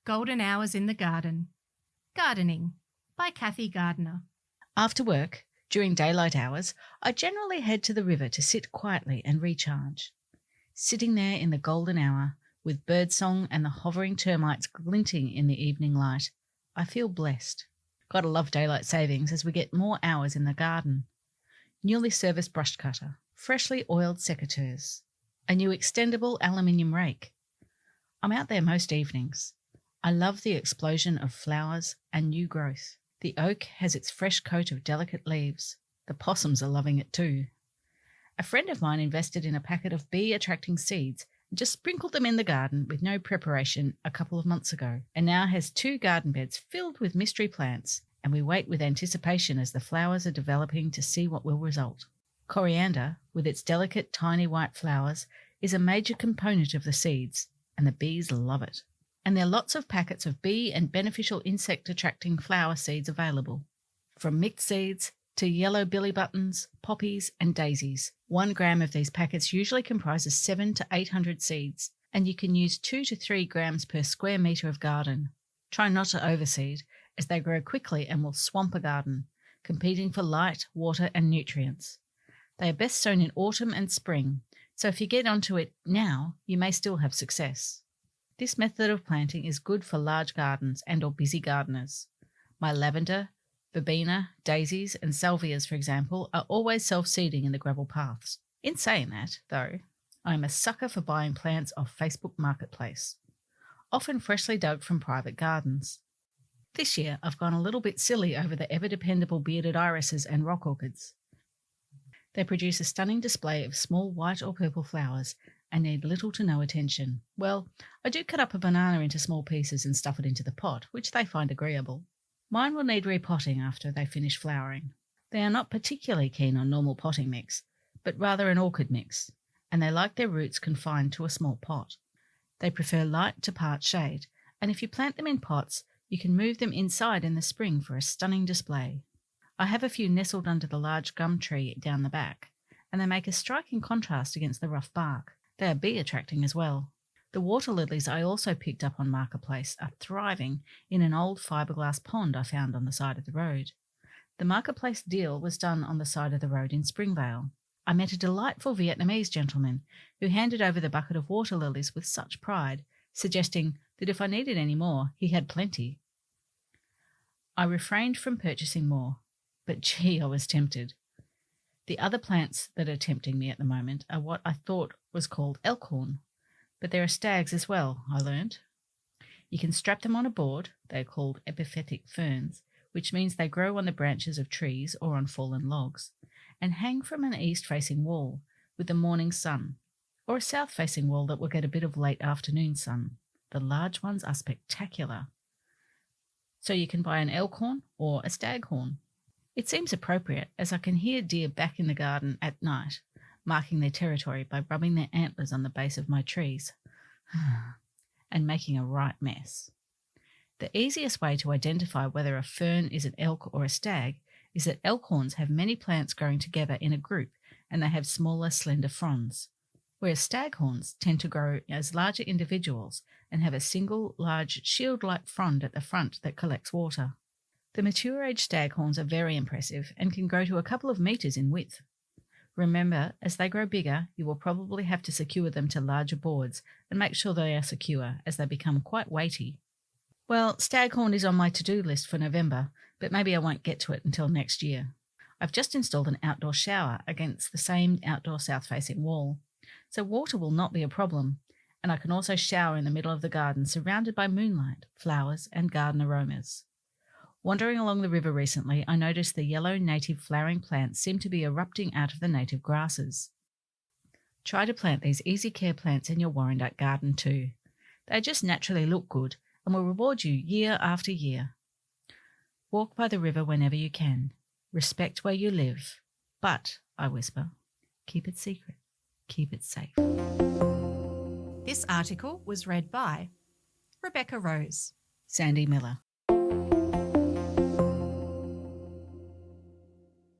Golden Hours in the Garden. Gardening by KATY Gardiner. After work, during daylight hours, I generally head to the river to sit quietly and recharge. Sitting there in the golden hour, with birdsong and the hovering termites glinting in the evening light, I feel blessed. Gotta love daylight savings as we get more hours in the garden. Newly serviced brush cutter, freshly oiled secateurs, a new extendable aluminium rake. I'm out there most evenings. I love the explosion of flowers and new growth. The oak has its fresh coat of delicate leaves. The possums are loving it too. A friend of mine invested in a packet of bee-attracting seeds and just sprinkled them in the garden with no preparation a couple of months ago, and now has 2 garden beds filled with mystery plants, and we wait with anticipation as the flowers are developing to see what will result. Coriander, with its delicate tiny white flowers, is a major component of the seeds, and the bees love it. And there are lots of packets of bee and beneficial insect-attracting flower seeds available. From mixed seeds to yellow billy buttons, poppies and daisies. 1 gram of these packets usually comprises 700 to 800 seeds, and you can use 2 to 3 grams per square metre of garden. Try not to overseed, as they grow quickly and will swamp a garden, competing for light, water and nutrients. They are best sown in autumn and spring, so if you get onto it now, you may still have success. This method of planting is good for large gardens and or busy gardeners. My lavender, verbena, daisies and salvias, for example, are always self-seeding in the gravel paths. In saying that, though, I am a sucker for buying plants off Facebook Marketplace, often freshly dug from private gardens. This year I've gone a little bit silly over the ever-dependable bearded irises and rock orchids. They produce a stunning display of small white or purple flowers and need little to no attention. Well, I do cut up a banana into small pieces and stuff it into the pot, which they find agreeable. Mine will need repotting after they finish flowering. They are not particularly keen on normal potting mix, but rather an orchid mix, and they like their roots confined to a small pot. They prefer light to part shade, and if you plant them in pots, you can move them inside in the spring for a stunning display. I have a few nestled under the large gum tree down the back, and they make a striking contrast against the rough bark. They are bee-attracting as well. The water lilies I also picked up on Marketplace are thriving in an old fiberglass pond I found on the side of the road. The Marketplace deal was done on the side of the road in Springvale. I met a delightful Vietnamese gentleman who handed over the bucket of water lilies with such pride, suggesting that if I needed any more, he had plenty. I refrained from purchasing more, but gee, I was tempted. The other plants that are tempting me at the moment are what I thought was called elkhorn, but there are stags as well, I learned. You can strap them on a board, they are called epiphytic ferns, which means they grow on the branches of trees or on fallen logs, and hang from an east-facing wall with the morning sun, or a south-facing wall that will get a bit of late afternoon sun. The large ones are spectacular. So you can buy an elkhorn or a staghorn. It seems appropriate, as I can hear deer back in the garden at night, marking their territory by rubbing their antlers on the base of my trees and making a right mess. The easiest way to identify whether a fern is an elk or a stag is that elkhorns have many plants growing together in a group and they have smaller, slender fronds, whereas staghorns tend to grow as larger individuals and have a single, large, shield-like frond at the front that collects water. The mature-age staghorns are very impressive and can grow to a couple of metres in width. Remember, as they grow bigger, you will probably have to secure them to larger boards and make sure they are secure, as they become quite weighty. Well, staghorn is on my to-do list for November, but maybe I won't get to it until next year. I've just installed an outdoor shower against the same outdoor south-facing wall, so water will not be a problem, and I can also shower in the middle of the garden surrounded by moonlight, flowers and garden aromas. Wandering along the river recently, I noticed the yellow native flowering plants seem to be erupting out of the native grasses. Try to plant these easy care plants in your Warrandyte garden too. They just naturally look good and will reward you year after year. Walk by the river whenever you can. Respect where you live. But, I whisper, keep it secret. Keep it safe. This article was read by Rebecca Rose, Sandy Miller.